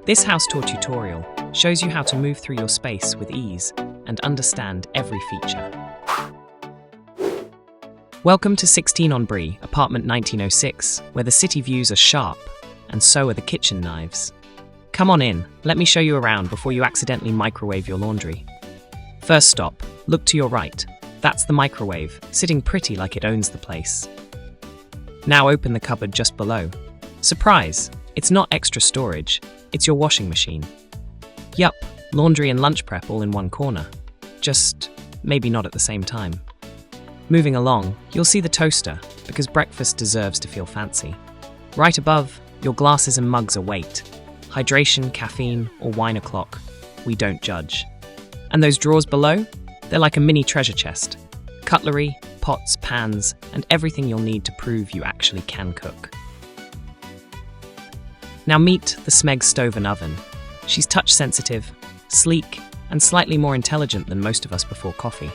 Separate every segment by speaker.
Speaker 1: This house tour tutorial shows you how to move through your space with ease and understand every feature. Welcome to 16 on Brie, apartment 1906, where the city views are sharp, and so are the kitchen knives. Come on in, let me show you around before you accidentally microwave your laundry. First stop, look to your right. That's the microwave, sitting pretty like it owns the place. Now open the cupboard just below. Surprise! It's not extra storage, it's your washing machine. Yup, laundry and lunch prep all in one corner. Just maybe not at the same time. Moving along, you'll see the toaster, because breakfast deserves to feel fancy. Right above, your glasses and mugs await. Hydration, caffeine, or wine o'clock. We don't judge. And those drawers below? They're like a mini treasure chest. Cutlery, pots, pans, and everything you'll need to prove you actually can cook. Now meet the Smeg stove and oven. She's touch-sensitive, sleek, and slightly more intelligent than most of us before coffee.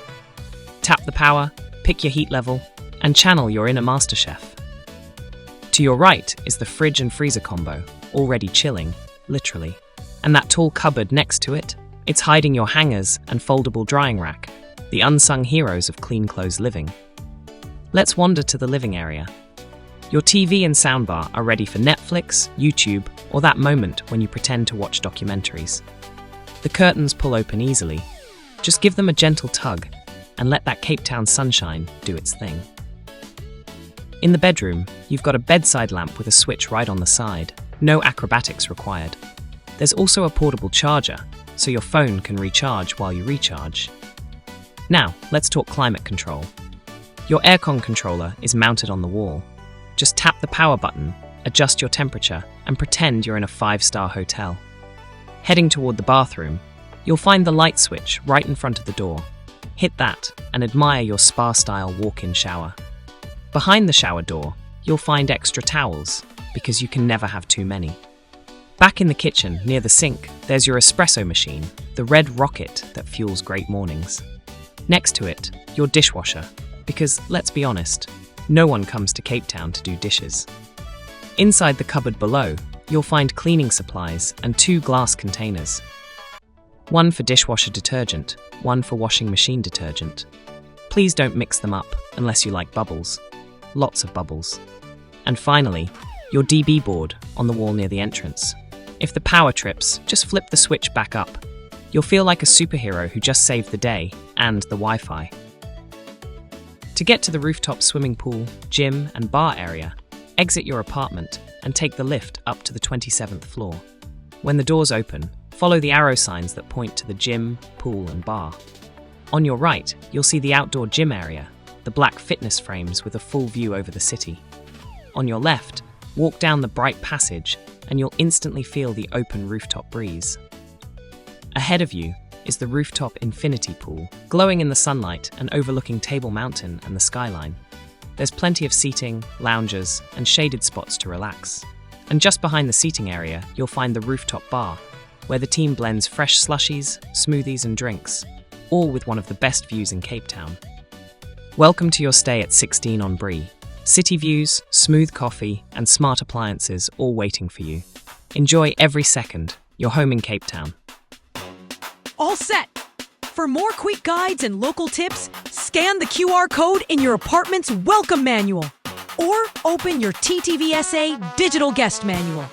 Speaker 1: Tap the power, pick your heat level, and channel your inner master chef. To your right is the fridge and freezer combo, already chilling, literally. And that tall cupboard next to it? It's hiding your hangers and foldable drying rack, the unsung heroes of clean clothes living. Let's wander to the living area. Your TV and soundbar are ready for Netflix, YouTube, or that moment when you pretend to watch documentaries. The curtains pull open easily. Just give them a gentle tug and let that Cape Town sunshine do its thing. In the bedroom, you've got a bedside lamp with a switch right on the side. No acrobatics required. There's also a portable charger, so your phone can recharge while you recharge. Now, let's talk climate control. Your aircon controller is mounted on the wall. Just tap the power button, adjust your temperature, and pretend you're in a 5-star hotel. Heading toward the bathroom, you'll find the light switch right in front of the door. Hit that and admire your spa-style walk-in shower. Behind the shower door, you'll find extra towels, because you can never have too many. Back in the kitchen, near the sink, there's your espresso machine, the red rocket that fuels great mornings. Next to it, your dishwasher, because, let's be honest, no one comes to Cape Town to do dishes. Inside the cupboard below, you'll find cleaning supplies and 2 glass containers. One for dishwasher detergent, one for washing machine detergent. Please don't mix them up unless you like bubbles. Lots of bubbles. And finally, your DB board on the wall near the entrance. If the power trips, just flip the switch back up. You'll feel like a superhero who just saved the day and the Wi-Fi. To get to the rooftop swimming pool, gym, and bar area, exit your apartment and take the lift up to the 27th floor. When the doors open, follow the arrow signs that point to the gym, pool, and bar. On your right, you'll see the outdoor gym area, the black fitness frames with a full view over the city. On your left, walk down the bright passage and you'll instantly feel the open rooftop breeze. Ahead of you is the rooftop infinity pool, glowing in the sunlight and overlooking Table Mountain and the skyline. There's plenty of seating, lounges, and shaded spots to relax. And just behind the seating area, you'll find the rooftop bar, where the team blends fresh slushies, smoothies, and drinks, all with one of the best views in Cape Town. Welcome to your stay at 16 on Brie. City views, smooth coffee, and smart appliances all waiting for you. Enjoy every second. You're home in Cape Town.
Speaker 2: All set! For more quick guides and local tips, scan the QR code in your apartment's welcome manual or open your TTVSA digital guest manual.